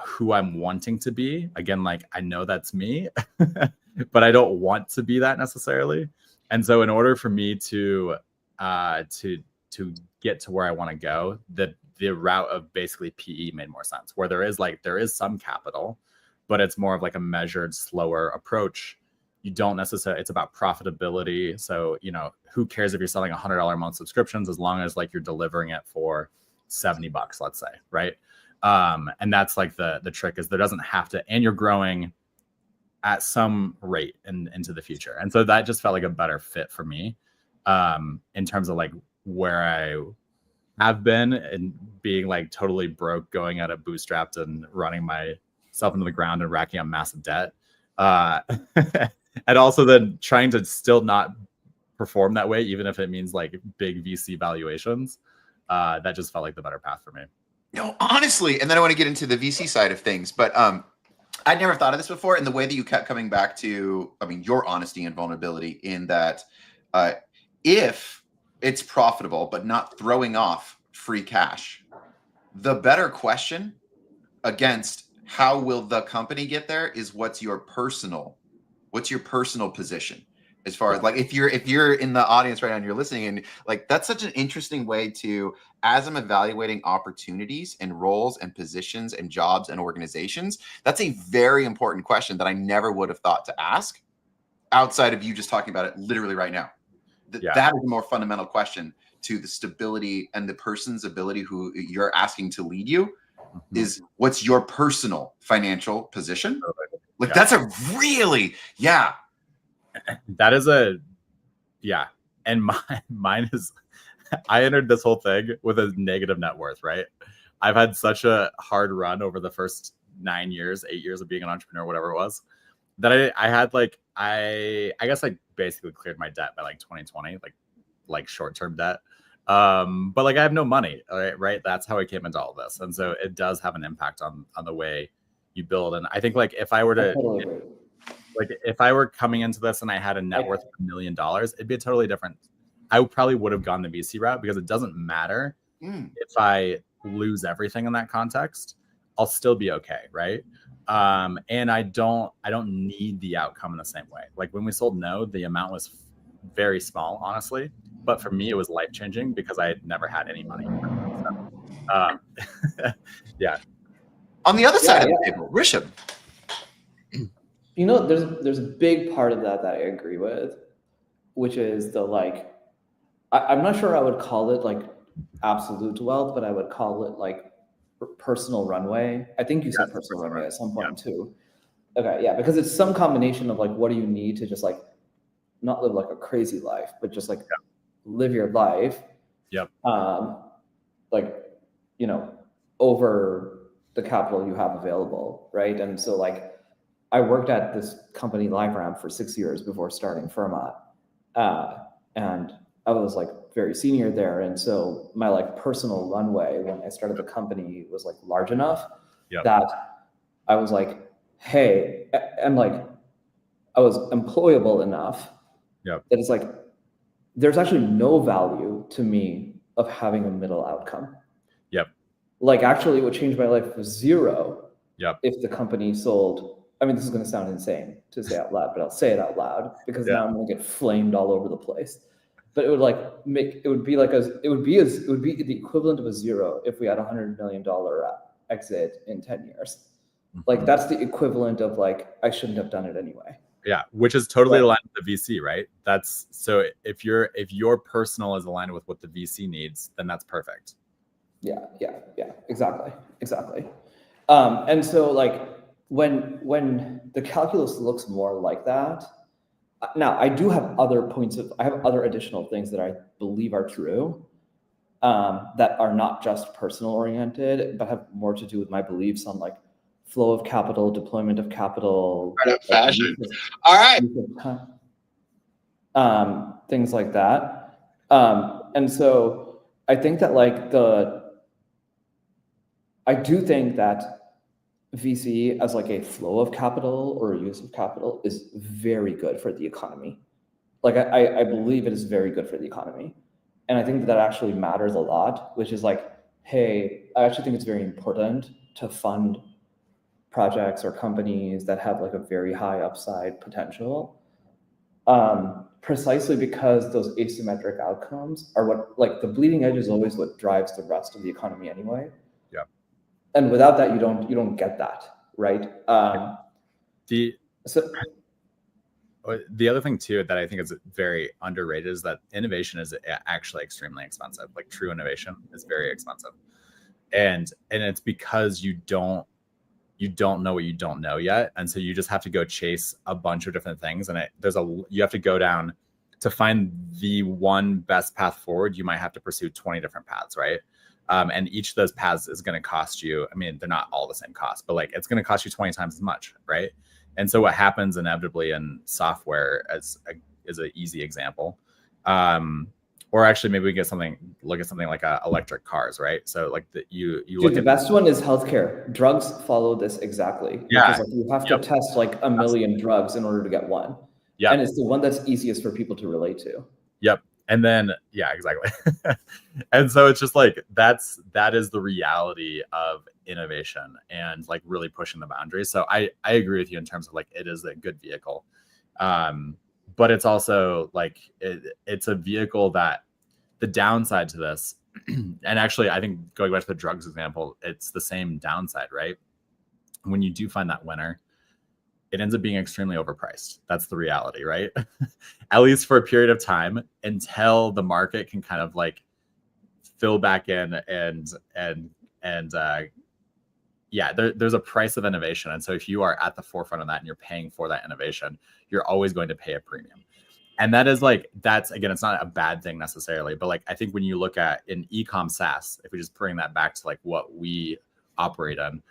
who I'm wanting to be. Again, like I know that's me, but I don't want to be that necessarily. And so in order for me to get to where I want to go, the route of basically PE made more sense, where there is some capital, but it's more of like a measured, slower approach. You don't necessarily, it's about profitability. So, you know, who cares if you're selling $100 a month subscriptions, as long as like you're delivering it for $70, let's say, right? And that's like the trick, is there doesn't have to, and you're growing at some rate into the future. And so that just felt like a better fit for me, in terms of like where I have been and being like totally broke, going at it bootstrapped and running myself into the ground and racking up massive debt. And also then trying to still not perform that way, even if it means like big VC valuations. That just felt like the better path for me. No, honestly, and then I want to get into the VC side of things, but I'd never thought of this before. And the way that you kept coming back to, I mean, your honesty and vulnerability in that, if it's profitable but not throwing off free cash, the better question against how will the company get there is what's your personal position, as far as like if you're in the audience right now and you're listening, and like that's such an interesting way to, as I'm evaluating opportunities and roles and positions and jobs and organizations, that's a very important question that I never would have thought to ask outside of you just talking about it literally right now. That is a more fundamental question to the stability and the person's ability who you're asking to lead you, is what's your personal financial position? Like that's a really, that is and mine is, I entered this whole thing with a negative net worth, right? I've had such a hard run over the first 8 years of being an entrepreneur, whatever it was, that I had like, I guess I basically cleared my debt by like 2020, like short-term debt. But like I have no money, right? That's how I came into all this. And so it does have an impact on the way you build. And I think like if I were to, if I were coming into this and I had a net worth of $1 million, it'd be a totally different, I probably would have gone the VC route, because it doesn't matter if I lose everything in that context, I'll still be okay, right? And I don't need the outcome in the same way. Like when we sold Node, the amount was very small, honestly, but for me it was life-changing because I had never had any money. So, On the other side of the table, Rishabh. You know, there's a big part of that I agree with, which is the like, I'm not sure I would call it like absolute wealth, but I would call it like personal runway. I think you said personal runway at some point too. Okay, yeah, because it's some combination of like, what do you need to just like not live like a crazy life, but just like live your life. Like, you know, over the capital you have available, right? And so like, I worked at this company LiveRamp for 6 years before starting FERMÁT, and I was like very senior there, and so my like personal runway when I started the company was like large enough that I was like, hey, and like I was employable enough that it's like there's actually no value to me of having a middle outcome. Like actually, it would change my life for zero if the company sold. I mean, this is going to sound insane to say out loud, but I'll say it out loud because now I'm going to get flamed all over the place. But it would like it would be the equivalent of a zero if we had $100 million exit in 10 years. Like that's the equivalent of like, I shouldn't have done it anyway. Yeah, which is totally aligned with the VC, right? That's so if your personal is aligned with what the VC needs, then that's perfect. Yeah, exactly. And so like when the calculus looks more like that, now I do have I have other additional things that I believe are true, that are not just personal oriented, but have more to do with my beliefs on like flow of capital, deployment of capital. Fashion. All right. things like that. And so I think that like I do think that VC as like a flow of capital or a use of capital is very good for the economy. Like I believe it is very good for the economy. And I think that actually matters a lot, which is like, hey, I actually think it's very important to fund projects or companies that have like a very high upside potential. Precisely because those asymmetric outcomes are what, like, the bleeding edge is always what drives the rest of the economy anyway. Yeah. And without that, you don't get that, right? The other thing too that I think is very underrated is that innovation is actually extremely expensive. Like true innovation is very expensive, and it's because you don't know what you don't know yet, and so you just have to go chase a bunch of different things, and you have to go down to find the one best path forward. You might have to pursue 20 different paths, right? And each of those paths is going to cost you, I mean, they're not all the same cost, but like it's going to cost you 20 times as much, right? And so what happens inevitably in software is an easy example. Or actually maybe we look at something like electric cars, right? So like you Dude, look the at best one is healthcare. Drugs follow this exactly. Yeah. Because like you have to test like a million drugs in order to get one. Yeah. And it's the one that's easiest for people to relate to. Yep. And then, yeah, exactly. And so it's just like, that is the reality of innovation and like really pushing the boundaries. So I agree with you in terms of like, it is a good vehicle. But it's also like, it's a vehicle that the downside to this, and actually I think going back to the drugs example, it's the same downside, right? When you do find that winner, it ends up being extremely overpriced. That's the reality, right? At least for a period of time until the market can kind of like fill back in and there's a price of innovation. And so if you are at the forefront of that and you're paying for that innovation, you're always going to pay a premium. And that's again, it's not a bad thing necessarily, but like, I think when you look at in e-com SaaS, if we just bring that back to like what we operate on,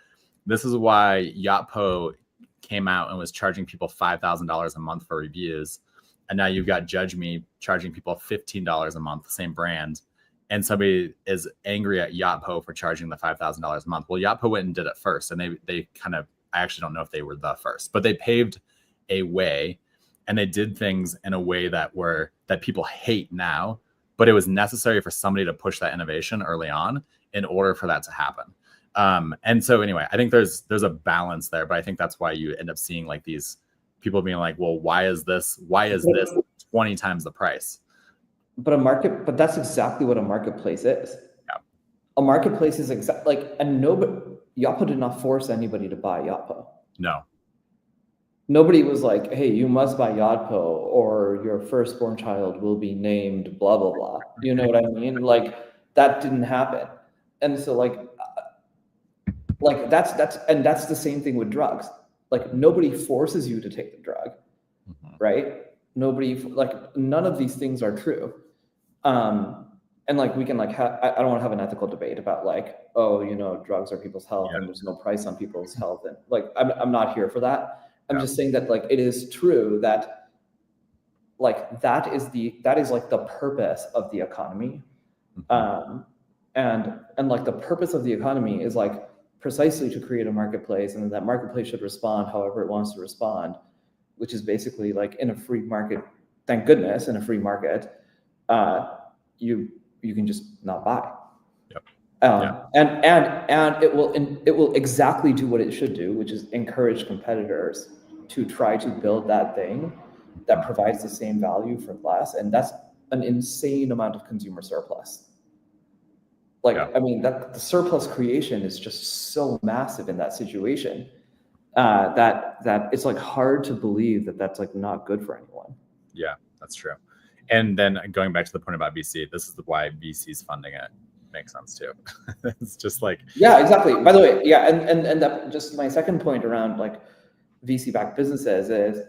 this is why Yotpo came out and was charging people $5,000 a month for reviews. And now you've got Judge Me charging people $15 a month, the same brand. And somebody is angry at Yotpo for charging the $5,000 a month. Well, Yotpo went and did it first. And they kind of, I actually don't know if they were the first, but they paved a way and they did things in a way that people hate now, but it was necessary for somebody to push that innovation early on in order for that to happen. And so anyway, I think there's a balance there, but I think that's why you end up seeing like these people being like, well, why is this 20 times the price? But that's exactly what a marketplace is. Yeah. A marketplace is Yotpo did not force anybody to buy Yotpo. No. Nobody was like, hey, you must buy Yotpo or your firstborn child will be named blah, blah, blah. You know what I mean? Like that didn't happen. And so like that's the same thing with drugs. Like nobody forces you to take the drug, right? None of these things are true. And like we can like I don't want to have an ethical debate about like, oh, you know, drugs are people's health and there's no price on people's health. And like I'm not here for that. I'm just saying that like it is true that like that is like the purpose of the economy. And like the purpose of the economy is like precisely to create a marketplace, and that marketplace should respond however it wants to respond, which is basically like in a free market. Thank goodness, in a free market, you can just not buy. Yep. And it will exactly do what it should do, which is encourage competitors to try to build that thing that provides the same value for less, and that's an insane amount of consumer surplus. Like, I mean, that the surplus creation is just so massive in that situation that it's like hard to believe that that's like not good for anyone. Yeah, that's true. And then going back to the point about VC, this is why VC's funding it makes sense too. It's just like, yeah, exactly. By the way, yeah, and that just my second point around like VC-backed businesses is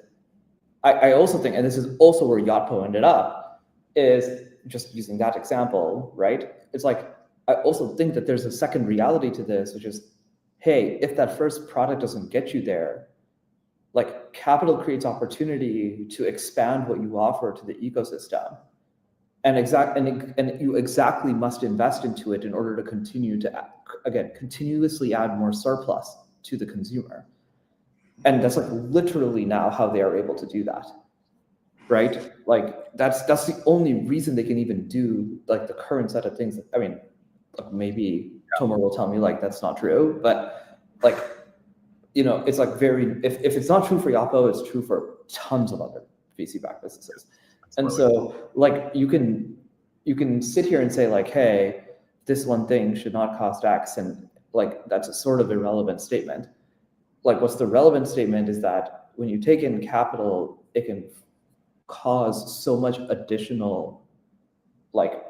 I also think, and this is also where Yotpo ended up, is just using that example, right? It's like, I also think that there's a second reality to this, which is, hey, if that first product doesn't get you there, like capital creates opportunity to expand what you offer to the ecosystem. And you exactly must invest into it in order to continue to, again, continuously add more surplus to the consumer. And that's like literally now how they are able to do that, right? Like that's the only reason they can even do like the current set of things. I mean, maybe Tomer will tell me like that's not true, but like, you know, it's like if it's not true for Yapo, it's true for tons of other VC-backed businesses. And so like you can sit here and say like, hey, this one thing should not cost X, and like that's a sort of irrelevant statement. Like what's the relevant statement is that when you take in capital, it can cause so much additional like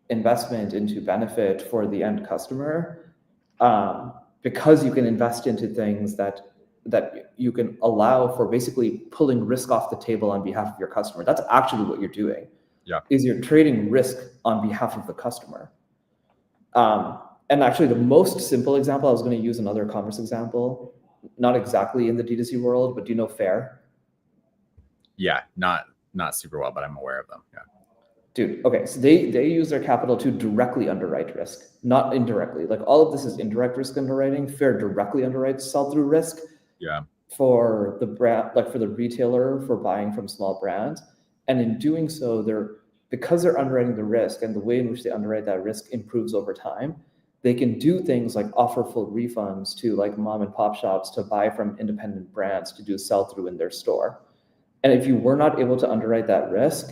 investment into benefit for the end customer, because you can invest into things that you can allow for basically pulling risk off the table on behalf of your customer. That's actually what you're doing. Yeah. Is you're trading risk on behalf of the customer. And actually the most simple example, I was going to use another commerce example, not exactly in the D2C world, but do you know Fair? Yeah, not super well, but I'm aware of them. Yeah. Dude, okay, so they use their capital to directly underwrite risk, not indirectly. Like all of this is indirect risk underwriting. Fair directly underwrites sell-through risk. Yeah. For the brand, like for the retailer, for buying from small brands. And in doing so, because they're underwriting the risk, and the way in which they underwrite that risk improves over time, they can do things like offer full refunds to like mom and pop shops to buy from independent brands to do sell-through in their store. And if you were not able to underwrite that risk,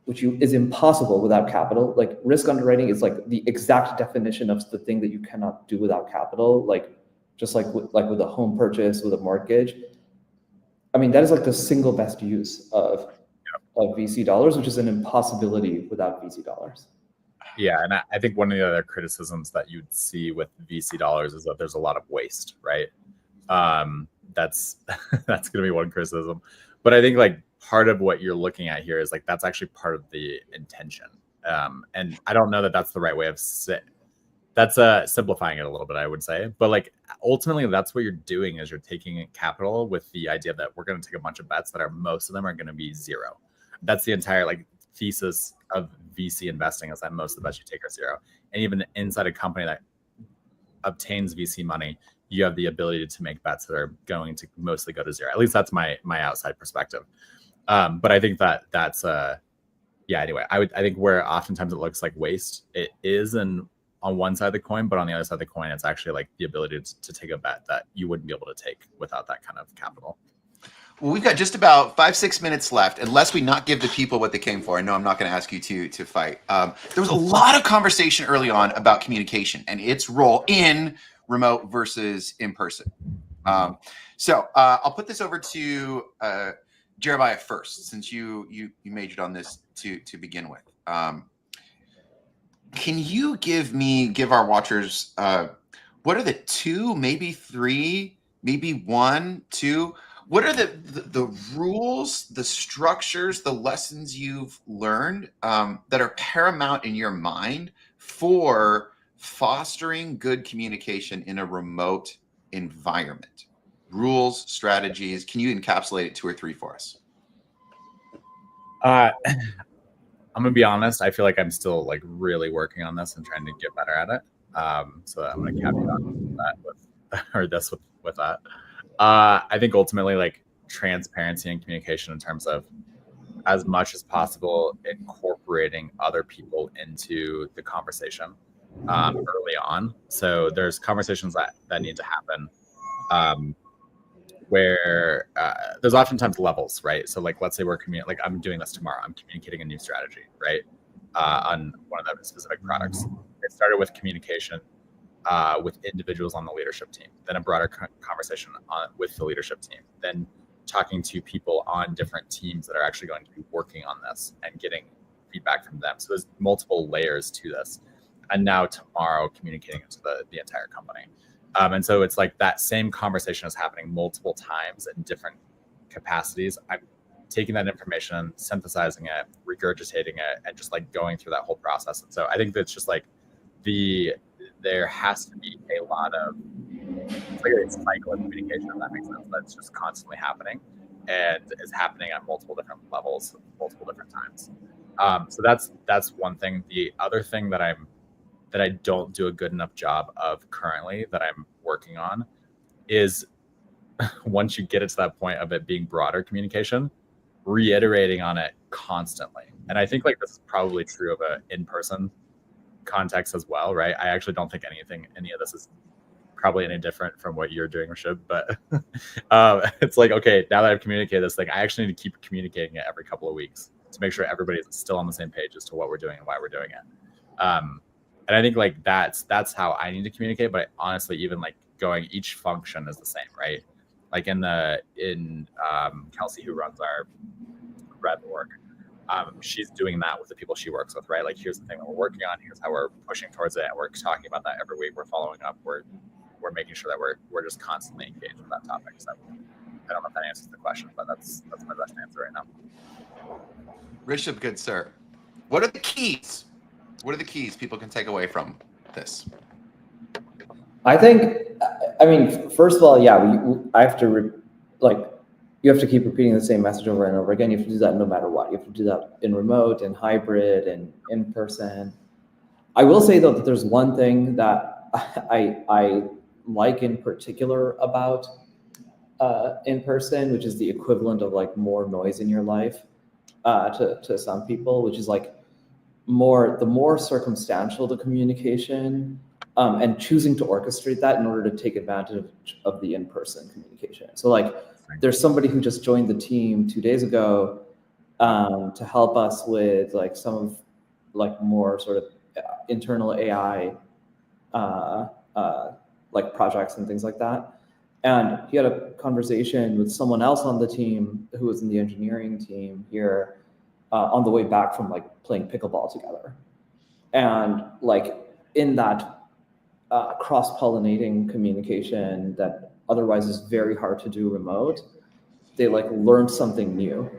which is impossible without capital, like risk underwriting is like the exact definition of the thing that you cannot do without capital, like just like with a home purchase, with a mortgage. I mean, that is like the single best use of VC dollars, which is an impossibility without VC dollars. Yeah, and I think one of the other criticisms that you'd see with VC dollars is that there's a lot of waste, right? That's going to be one criticism. But I think like part of what you're looking at here is like that's actually part of the intention. And I don't know that that's the right way of that's simplifying it a little bit, I would say. But like ultimately that's what you're doing is you're taking capital with the idea that we're going to take a bunch of bets that most of them are going to be zero. That's the entire like thesis of VC investing, is that most of the bets you take are zero. And even inside a company that obtains VC money, you have the ability to make bets that are going to mostly go to zero. At least that's my outside perspective. But I think that's anyway, I think where oftentimes it looks like waste, it is on one side of the coin, but on the other side of the coin, it's actually like the ability to take a bet that you wouldn't be able to take without that kind of capital. Well, we've got just about 5-6 minutes left, unless we not give the people what they came for. I know I'm not going to ask you to fight. There was a lot of conversation early on about communication and its role in remote versus in person. So I'll put this over to Jeremiah first, since you majored on this to begin with. Can you give our watchers what are the 2, maybe 3, maybe 1, 2? What are the rules, the structures, the lessons you've learned that are paramount in your mind for fostering good communication in a remote environment? Rules, strategies. Can you encapsulate it 2 or 3 for us? I'm gonna be honest. I feel like I'm still like really working on this and trying to get better at it. So I'm gonna caveat that with that. I think ultimately like transparency and communication in terms of as much as possible incorporating other people into the conversation early on. So there's conversations that need to happen where there's oftentimes levels, right? So like let's say I'm doing this tomorrow. I'm communicating a new strategy, right? On one of the specific products. It started with communication with individuals on the leadership team, then a broader conversation with the leadership team, then talking to people on different teams that are actually going to be working on this and getting feedback from them. So there's multiple layers to this. And now tomorrow communicating it to the entire company. And so it's like that same conversation is happening multiple times in different capacities. I'm taking that information, synthesizing it, regurgitating it, and just like going through that whole process. And so I think that's just like there has to be a lot of it's like a cycle of communication, if that makes sense. That's just constantly happening and is happening at multiple different levels, multiple different times. So that's one thing. The other thing that I don't do a good enough job of currently that I'm working on is once you get it to that point of it being broader communication, reiterating on it constantly. And I think like this is probably true of a in-person context as well, right? I actually don't think any of this is probably any different from what you're doing, Rishabh, but it's like, okay, now that I've communicated this thing, I actually need to keep communicating it every couple of weeks to make sure everybody's still on the same page as to what we're doing and why we're doing it. And I think like that's how I need to communicate. But honestly, even like going, each function is the same, right? Like in Kelsey, who runs our red org, she's doing that with the people she works with, right? Like, here's the thing that we're working on. Here's how we're pushing towards it, and we're talking about that every week. We're following up. We're making sure that we're just constantly engaged with that topic. So I don't know if that answers the question, but that's my best answer right now. Rishabh, good sir, what are the keys? What are the keys people can take away from this? I think, I mean, first of all, yeah, I have to you have to keep repeating the same message over and over again. You have to do that no matter what. You have to do that in remote, in hybrid, and in person. I will say though that there's one thing that I like in particular about in person, which is the equivalent of like more noise in your life to some people, which is like the more circumstantial the communication, and choosing to orchestrate that in order to take advantage of the in-person communication. So like, there's somebody who just joined the team 2 days ago to help us with like some of like more sort of internal AI like projects and things like that. And he had a conversation with someone else on the team who was in the engineering team here on the way back from like playing pickleball together. And like in that cross-pollinating communication that otherwise is very hard to do remote, they like learned something new.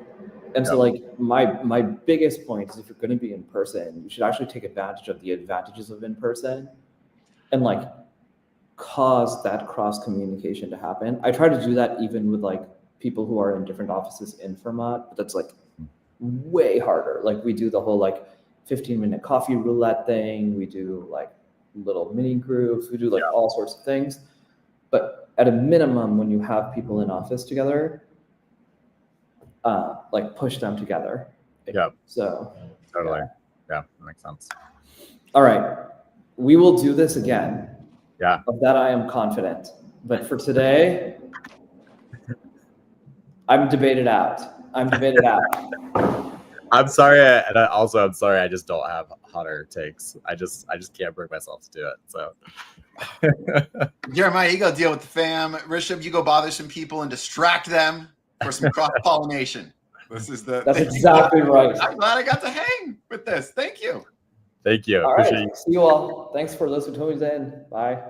And so like my biggest point is, if you're going to be in person, you should actually take advantage of the advantages of in person and like cause that cross communication to happen. I try to do that even with like people who are in different offices in FERMÁT, but that's like way harder. Like we do the whole like 15-minute coffee roulette thing. We do like little mini groups. We do like all sorts of things. But at a minimum, when you have people in office together, like push them together. Yeah. So totally. Yeah, that makes sense. All right. We will do this again. Yeah. Of that I am confident. But for today, I'm debated out. I'm sorry, and I'm sorry. I just don't have hotter takes. I just can't bring myself to do it. So, Jeremiah, you go deal with the fam. Rishabh, you go bother some people and distract them for some cross pollination. That's exactly right. I'm glad I got to hang with this. Thank you. Thank you. All right. See you all. Thanks for listening to me, Jain. Bye.